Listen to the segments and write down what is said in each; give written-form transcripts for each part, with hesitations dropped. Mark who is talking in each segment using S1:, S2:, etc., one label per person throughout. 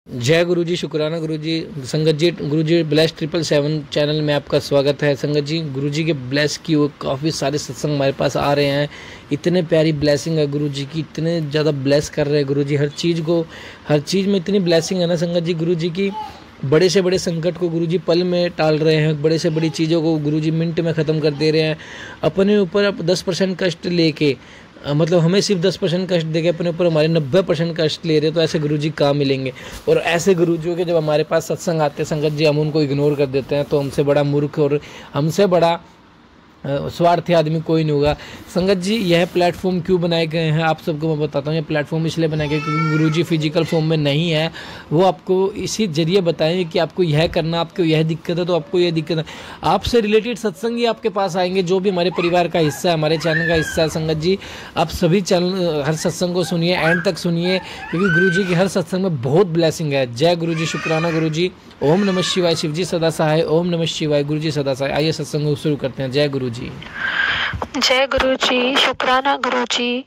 S1: जय गुरु जी, शुक्राना गुरु जी। संगत जी, गुरु जी ब्लेस 777 चैनल में आपका स्वागत है। संगत जी, गुरु जी के ब्लेस की वो काफ़ी सारे सत्संग हमारे पास आ रहे हैं। इतने प्यारी ब्लेसिंग है गुरु जी की, इतने ज़्यादा ब्लेस कर रहे हैं गुरु जी हर चीज़ में इतनी ब्लेसिंग है ना संगत जी। गुरु जी की बड़े से बड़े संकट को गुरु जी पल में टाल रहे हैं, बड़े से बड़ी चीज़ों को गुरु जी मिनट में ख़त्म कर दे रहे हैं। अपने ऊपर अब 10% कष्ट लेके मतलब हमें सिर्फ 10% कष्ट देके अपने ऊपर हमारे 90% कष्ट ले रहे हैं। तो ऐसे गुरु जी कहाँ मिलेंगे। और ऐसे गुरु जी के जब हमारे पास सत्संग आते हैं संगत जी, हम उनको इग्नोर कर देते हैं, तो हमसे बड़ा मूर्ख और हमसे बड़ा स्वार्थी आदमी कोई नहीं होगा। संगत जी, यह प्लेटफॉर्म क्यों बनाए गए हैं आप सबको मैं बताता हूँ। ये प्लेटफॉर्म इसलिए बनाए गए क्योंकि गुरुजी फिजिकल फॉर्म में नहीं है। वो आपको इसी जरिए बताएंगे कि आपको यह करना, आपको यह दिक्कत है तो आपको यह दिक्कत है। आपसे रिलेटेड सत्संग ही आपके पास आएंगे, जो भी हमारे परिवार का हिस्सा है, हमारे चैनल का हिस्सा है। संगत जी, आप सभी चैनल हर सत्संग को सुनिए, एंड तक सुनिए, क्योंकि गुरु जी की हर सत्संग में बहुत ब्लेसिंग है। जय गुरु जी, शुक्राना गुरु जी। ओम नमः शिवाय। शिव जी सदा सहाय। ओम नमः शिवाय। गुरु जी सदा सहाय। आइए सत्संग को शुरू करते हैं। जय गुरु जी।
S2: जय गुरु जी, शुक्राना गुरु जी।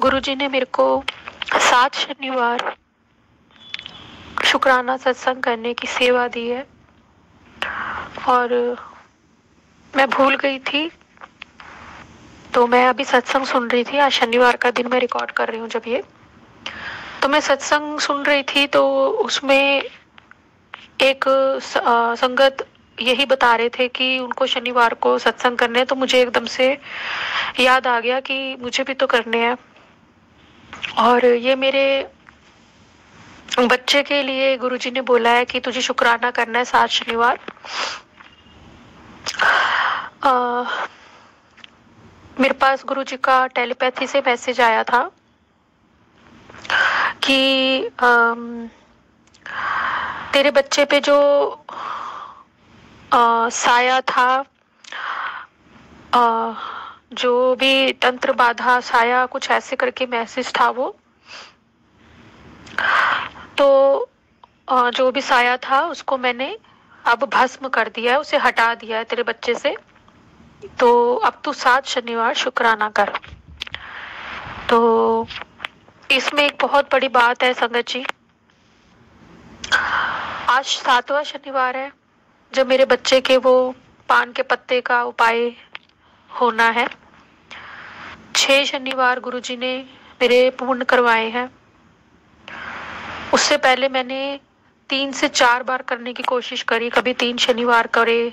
S2: गुरु जी ने मेरे को 7 शनिवार शुक्राना सत्संग करने की सेवा दी है और मैं भूल गई थी, तो मैं अभी सत्संग सुन रही थी। आज शनिवार का दिन मैं रिकॉर्ड कर रही हूँ जब ये, तो मैं सत्संग सुन रही थी, तो उसमें एक संगत यही बता रहे थे कि उनको शनिवार को सत्संग करने हैं। तो मुझे एकदम से याद आ गया कि मुझे भी तो करने हैं। और ये मेरे बच्चे के लिए गुरुजी ने बोला है कि तुझे शुक्राना करना है 7 शनिवार। मेरे पास गुरुजी का टेलीपैथी से मैसेज आया था कि तेरे बच्चे पे जो साया था, जो भी तंत्र बाधा साया, कुछ ऐसे करके मैसेज था वो, तो जो भी साया था उसको मैंने अब भस्म कर दिया है, उसे हटा दिया है तेरे बच्चे से। तो अब तू 7 शनिवार शुक्राना कर। तो इसमें एक बहुत बड़ी बात है संगत जी। आज 7वां शनिवार है जब मेरे बच्चे के वो पान के पत्ते का उपाय होना है। 6 शनिवार गुरुजी ने मेरे पूर्ण करवाए हैं। उससे पहले मैंने 3 से 4 बार करने की कोशिश करी, कभी 3 शनिवार करे,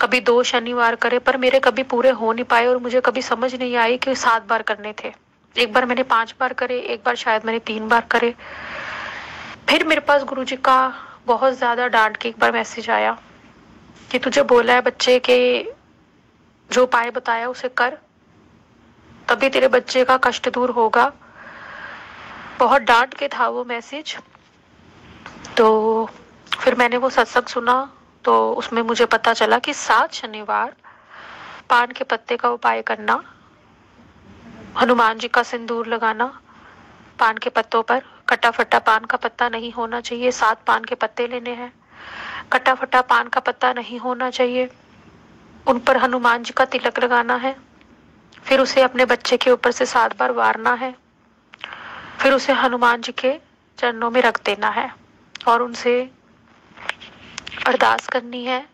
S2: कभी 2 शनिवार करे, पर मेरे कभी पूरे हो नहीं पाए और मुझे कभी समझ नहीं आई कि 7 बार करने थे। एक बार मैंने 5 बार करे, एक बार शायद मैंने 3 बार करे। फिर मेरे पास गुरुजी का बहुत ज्यादा डांट के एक बार मैसेज आया कि तुझे बोला है बच्चे के जो उपाय बताया उसे कर, तभी तेरे बच्चे का कष्ट दूर होगा। बहुत डांट के था वो मैसेज। तो फिर मैंने वो सत्संग सुना, तो उसमें मुझे पता चला कि 7 शनिवार पान के पत्ते का उपाय करना, हनुमान जी का सिंदूर लगाना पान के पत्तों पर। कटा फटा पान का पत्ता नहीं होना चाहिए। 7 पान के पत्ते लेने हैं, कटा फटा पान का पत्ता नहीं होना चाहिए। उन पर हनुमान जी का तिलक लगाना है, फिर उसे अपने बच्चे के ऊपर से 7 बार वारना है, फिर उसे हनुमान जी के चरणों में रख देना है और उनसे अरदास करनी है।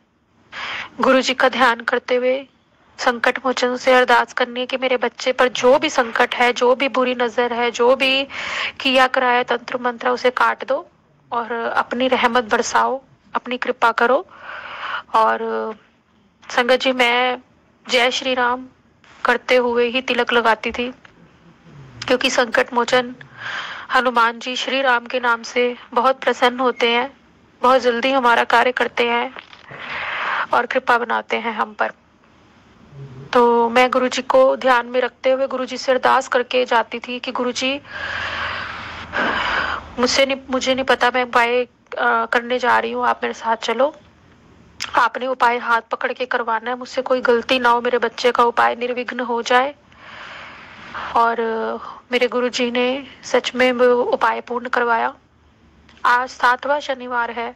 S2: गुरु जी का ध्यान करते हुए संकट मोचन से अरदास करनी है कि मेरे बच्चे पर जो भी संकट है, जो भी बुरी नजर है, जो भी किया कराया तंत्र मंत्र, उसे काट दो और अपनी रहमत बरसाओ, अपनी कृपा करो। और संगत जी, मैं जय श्री राम करते हुए ही तिलक लगाती थी, क्योंकि संकट मोचन हनुमान जी श्री राम के नाम से बहुत प्रसन्न होते हैं, बहुत जल्दी हमारा कार्य करते हैं और कृपा बनाते हैं हम पर। तो मैं गुरुजी को ध्यान में रखते हुए गुरुजी से अरदास करके जाती थी कि गुरुजी, मुझे नहीं पता मैं उपाय करने जा रही हूँ, आप मेरे साथ चलो। आपने उपाय हाथ पकड़ के करवाना है, मुझसे कोई गलती ना हो, मेरे बच्चे का उपाय निर्विघ्न हो जाए। और मेरे गुरुजी ने सच में वो उपाय पूर्ण करवाया। आज 7वां शनिवार है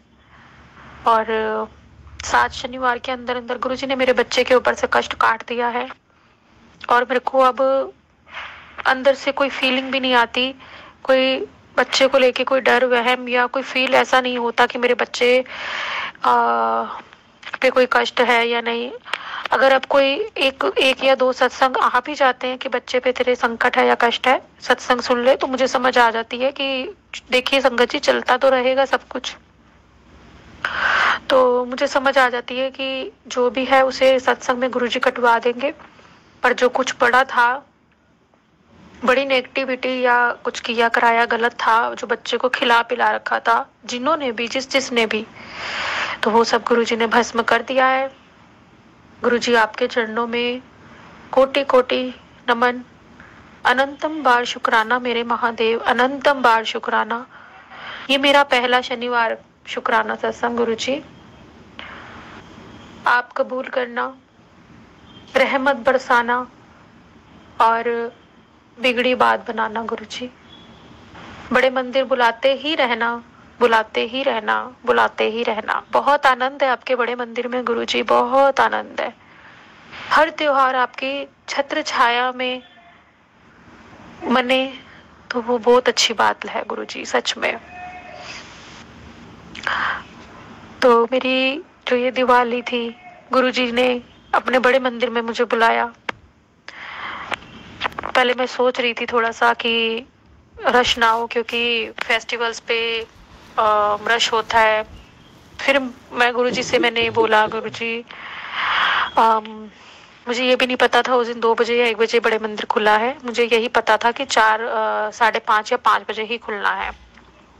S2: और 7 शनिवार के अंदर अंदर गुरुजी ने मेरे बच्चे के ऊपर से कष्ट काट दिया है और मेरे को अब अंदर से कोई फीलिंग भी नहीं आती, कोई बच्चे को लेके कोई डर वहम या कोई फील ऐसा नहीं होता कि मेरे बच्चे पे कोई कष्ट है या नहीं। अगर अब कोई एक या दो सत्संग आ भी जाते हैं कि बच्चे पे तेरे संकट है या कष्ट है, सत्संग सुन ले, तो मुझे समझ आ जाती है कि देखिए संगत जी, चलता तो रहेगा सब कुछ। तो मुझे समझ आ जाती है कि जो भी है उसे सत्संग में गुरुजी कटवा देंगे। पर जो कुछ पड़ा था, बड़ी नेगेटिविटी या कुछ किया कराया गलत था, जो बच्चे को खिला पिला रखा था जिन्होंने भी, जिसने भी, तो वो सब गुरुजी ने भस्म कर दिया है। गुरुजी आपके चरणों में कोटि कोटि नमन, अनंतम बार शुक्राना मेरे महादेव, अनंतम बार शुक्राना। ये मेरा पहला शनिवार शुक्राना सत्संग गुरुजी, आप कबूल करना, रहमत बरसाना और बिगड़ी बात बनाना गुरुजी। बड़े मंदिर बुलाते ही रहना, बुलाते ही रहना, बुलाते ही रहना। बहुत आनंद है आपके बड़े मंदिर में गुरुजी, बहुत आनंद है। हर त्योहार आपकी छत्र छाया में मने तो वो बहुत अच्छी बात है गुरुजी, सच में। तो मेरी जो ये दिवाली थी, गुरुजी ने अपने बड़े मंदिर में मुझे बुलाया। पहले मैं सोच रही थी थोड़ा सा कि रश ना हो, क्योंकि फेस्टिवल्स पे रश होता है। फिर मैं गुरुजी से मैंने बोला, गुरुजी मुझे ये भी नहीं पता था उस दिन 2 बजे या 1 बजे बड़े मंदिर खुला है। मुझे यही पता था कि 4, 5:30 या 5 बजे ही खुलना है।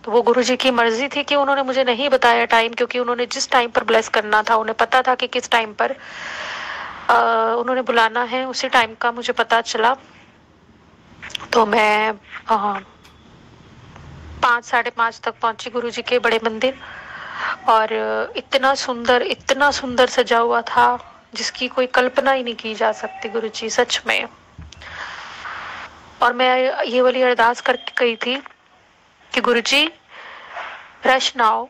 S2: तो वो गुरुजी की मर्जी थी कि उन्होंने मुझे नहीं बताया टाइम, क्योंकि उन्होंने जिस टाइम पर ब्लेस करना था, उन्हें पता था कि किस टाइम पर उन्होंने बुलाना है, उसी टाइम का मुझे पता चला। तो मैं 5, 5:30 तक पहुंची गुरुजी के बड़े मंदिर, और इतना सुंदर सजा हुआ था जिसकी कोई कल्पना ही नहीं की जा सकती गुरुजी, सच में। और मैं ये वाली अरदास करके गई थी कि गुरुजी रश ना हो,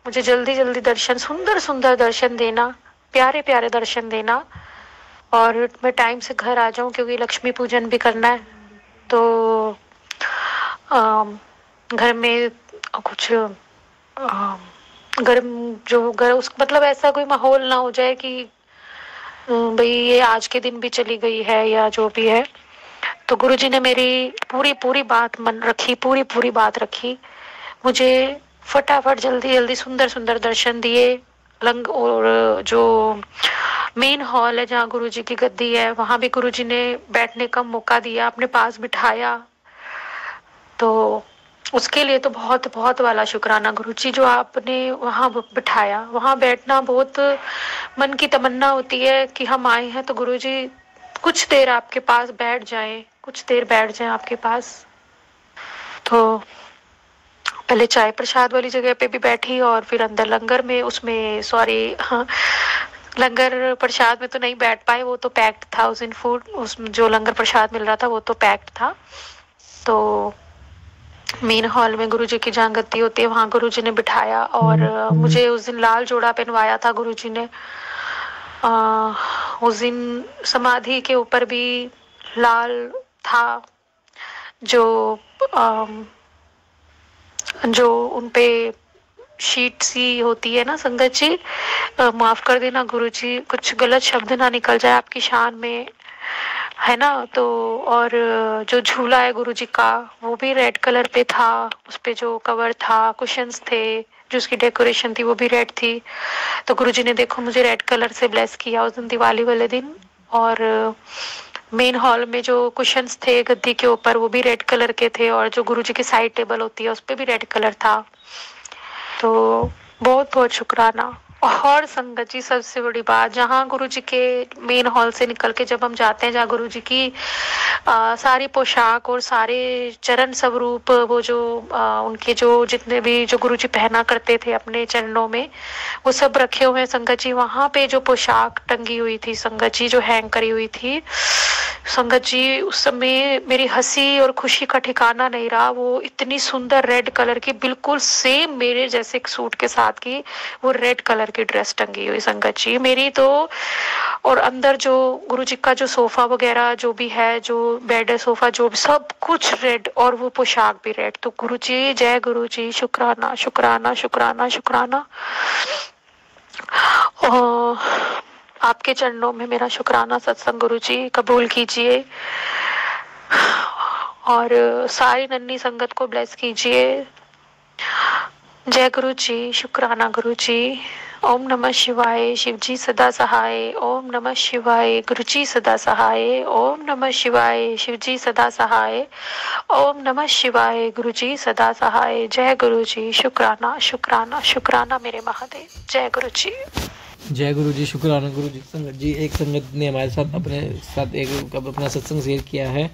S2: मुझे जल्दी जल्दी दर्शन, सुंदर दर्शन देना, प्यारे प्यारे दर्शन देना, और मैं टाइम से घर आ जाऊं, क्योंकि लक्ष्मी पूजन भी करना है। तो घर में कुछ घर उस मतलब ऐसा कोई माहौल ना हो जाए कि भाई ये आज के दिन भी चली गई है या जो भी है। तो गुरुजी ने मेरी पूरी बात मन रखी, पूरी बात रखी। मुझे फटाफट जल्दी सुंदर दर्शन दिए। और जो मेन हॉल है जहाँ गुरुजी की गद्दी है, वहां भी गुरुजी ने बैठने का मौका दिया, अपने पास बिठाया। तो उसके लिए तो बहुत वाला शुक्राना गुरुजी, जो आपने वहां बिठाया। वहां बैठना बहुत मन की तमन्ना होती है कि हम आए हैं तो गुरुजी कुछ देर आपके पास बैठ जाएं, कुछ देर बैठ जाएं आपके पास। तो पहले चाय प्रसाद वाली जगह पे भी बैठी, और फिर अंदर लंगर में, उसमें हाँ, लंगर प्रसाद में तो नहीं बैठ पाए, वो तो पैक्ड था उस दिन फूड। उसमें जो लंगर प्रसाद मिल रहा था वो तो पैक्ड था। तो मेन हॉल में गुरुजी की जहाँ गद्दी होती है वहां गुरुजी ने बिठाया, और मुझे उस दिन लाल जोड़ा पहनवाया था गुरुजी ने। उस दिन समाधि के ऊपर भी लाल था, जो उनपे शीट सी होती है ना संगत जी, माफ कर देना गुरुजी, कुछ गलत शब्द ना निकल जाए आपकी शान में, है ना। तो और जो झूला है गुरुजी का वो भी रेड कलर पे था, उस पे जो कवर था, कुशन्स थे, जो उसकी डेकोरेशन थी वो भी रेड थी। तो गुरुजी ने देखो मुझे रेड कलर से ब्लेस किया उस दिन, दिवाली वाले दिन। और मेन हॉल में जो कुशन्स थे गद्दी के ऊपर वो भी रेड कलर के थे, और जो गुरुजी की साइड टेबल होती है उस पे भी रेड कलर था। तो बहुत शुक्राना। और संगत जी सबसे बड़ी बात, जहाँ गुरुजी के मेन हॉल से निकल के जब हम जाते हैं, जहाँ गुरुजी की सारी पोशाक और सारे चरण स्वरूप, वो जो उनके जो जितने भी जो गुरुजी पहना करते थे अपने चरणों में, वो सब रखे हुए हैं संगत जी। वहां पे जो पोशाक टंगी हुई थी संगत जी, जो हैंग करी हुई थी संगत जी, उस समय मेरी हंसी और खुशी का ठिकाना नहीं रहा। वो इतनी सुंदर रेड कलर की, बिल्कुल सेम मेरे जैसे एक सूट के साथ की वो रेड कलर की ड्रेस टंगी हुई संगत जी मेरी तो। और अंदर जो गुरु जी का जो सोफा वगैरह जो भी है, जो बेड है, सोफा, जो भी सब कुछ रेड, और वो पोशाक भी रेड। तो गुरु जी, जय गुरु जी, शुक्राना शुक्राना शुक्राना शुक्राना। और आपके चरणों में मेरा शुक्राना सत्संग गुरु जी, कबूल कीजिए और सारी नन्ही संगत को ब्लेस कीजिए। जय गुरु जी, शुक्राना गुरु जी। ओम नमः शिवाय, शिव जी सदा सहाय। ओम नमः शिवाय, गुरु जी सदा सहाय। ओम नमः शिवाय, शिव जी सदा सहाय। ओम नमः शिवाय, गुरु जी सदा सहाय। जय गुरु जी, शुक्राना शुक्राना शुक्राना मेरे महादेव। जय गुरु जी।
S1: जय गुरु जी, शुक्राना गुरु जी। संगत जी, एक संगत ने हमारे साथ अपने साथ एक अपना सत्संग शेयर किया है,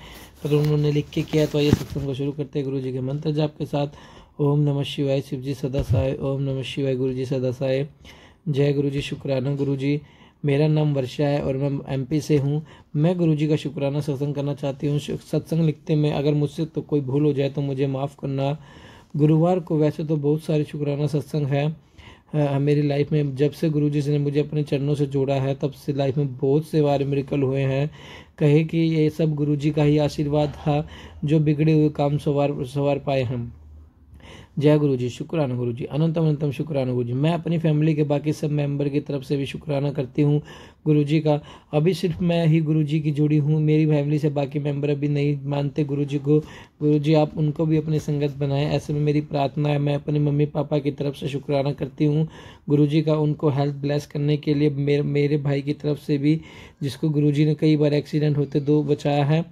S1: पर उन्होंने लिख के किया। तो आइए सत्संग को शुरू करते हैं गुरु जी के मंत्र जाप के साथ। ओम नमः शिवाय, शिव जी सदा सहाय। ओम नमः शिवाय, गुरु जी सदा सहाय। जय गुरु जी, शुक्राना गुरु जी। मेरा नाम वर्षा है और मैं एमपी से हूँ। मैं गुरु जी का शुक्राना सत्संग करना चाहती हूँ। सत्संग लिखते में अगर मुझसे तो कोई भूल हो जाए तो मुझे माफ़ करना। गुरुवार को वैसे तो बहुत सारे शुक्राना सत्संग है मेरी लाइफ में। जब से गुरु जी ने मुझे अपने चरणों से जोड़ा है तब से लाइफ में बहुत से बार मिरेकल हुए हैं। कहे कि ये सब गुरु जी का ही आशीर्वाद था जो बिगड़े हुए काम सवार पाए हम। जय गुरु जी, शुक्राना गुरु जी। अनंतम अनंतम शुक्राना गुरु जी। मैं अपनी फैमिली के बाकी सब मेंबर की तरफ से भी शुक्राना करती हूँ गुरु जी का। अभी सिर्फ मैं ही गुरु जी की जुड़ी हूँ, मेरी फैमिली से बाकी मेंबर अभी नहीं मानते गुरु जी को। गुरु जी आप उनको भी अपनी संगत बनाएं, ऐसे में मेरी प्रार्थना है। मैं अपने मम्मी पापा की तरफ से शुक्राना करती हूँ गुरु जी का, उनको हेल्थ ब्लेस करने के लिए। मेरे भाई की तरफ से भी, जिसको गुरु जी ने कई बार एक्सीडेंट होते 2 बचाया है,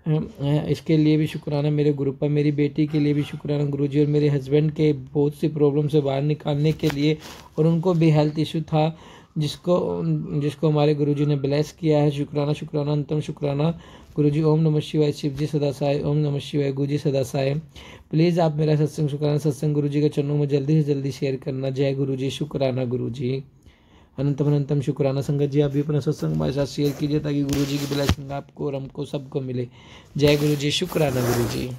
S1: इसके लिए भी शुक्राना। मेरे ग्रुप पर मेरी बेटी के लिए भी शुक्राना गुरुजी, और मेरे हस्बैंड के बहुत सी प्रॉब्लम से बाहर निकालने के लिए, और उनको भी हेल्थ इशू था जिसको हमारे गुरुजी ने ब्लेस किया है। शुक्राना शुक्राना अंतम शुक्राना गुरुजी। ओम नमः शिवाय, शिव जी सदा सहाय। ओम नमः शिवाय, गुरु जी सदा सहाय। प्लीज़ आप मेरा सत्संग शुक्राना सत्संग गुरुजी के चरणों में जल्दी से जल्दी शेयर करना। जय गुरु जी, शुक्राना गुरु जी। अनंतम अनंतम शुक्राना। संगत जी आप भी अपना सत्संग हमारे साथ शेयर कीजिए ताकि गुरु जी की ब्लेसिंग आपको और हमको सबको मिले। जय गुरु जी, शुक्राना गुरु जी।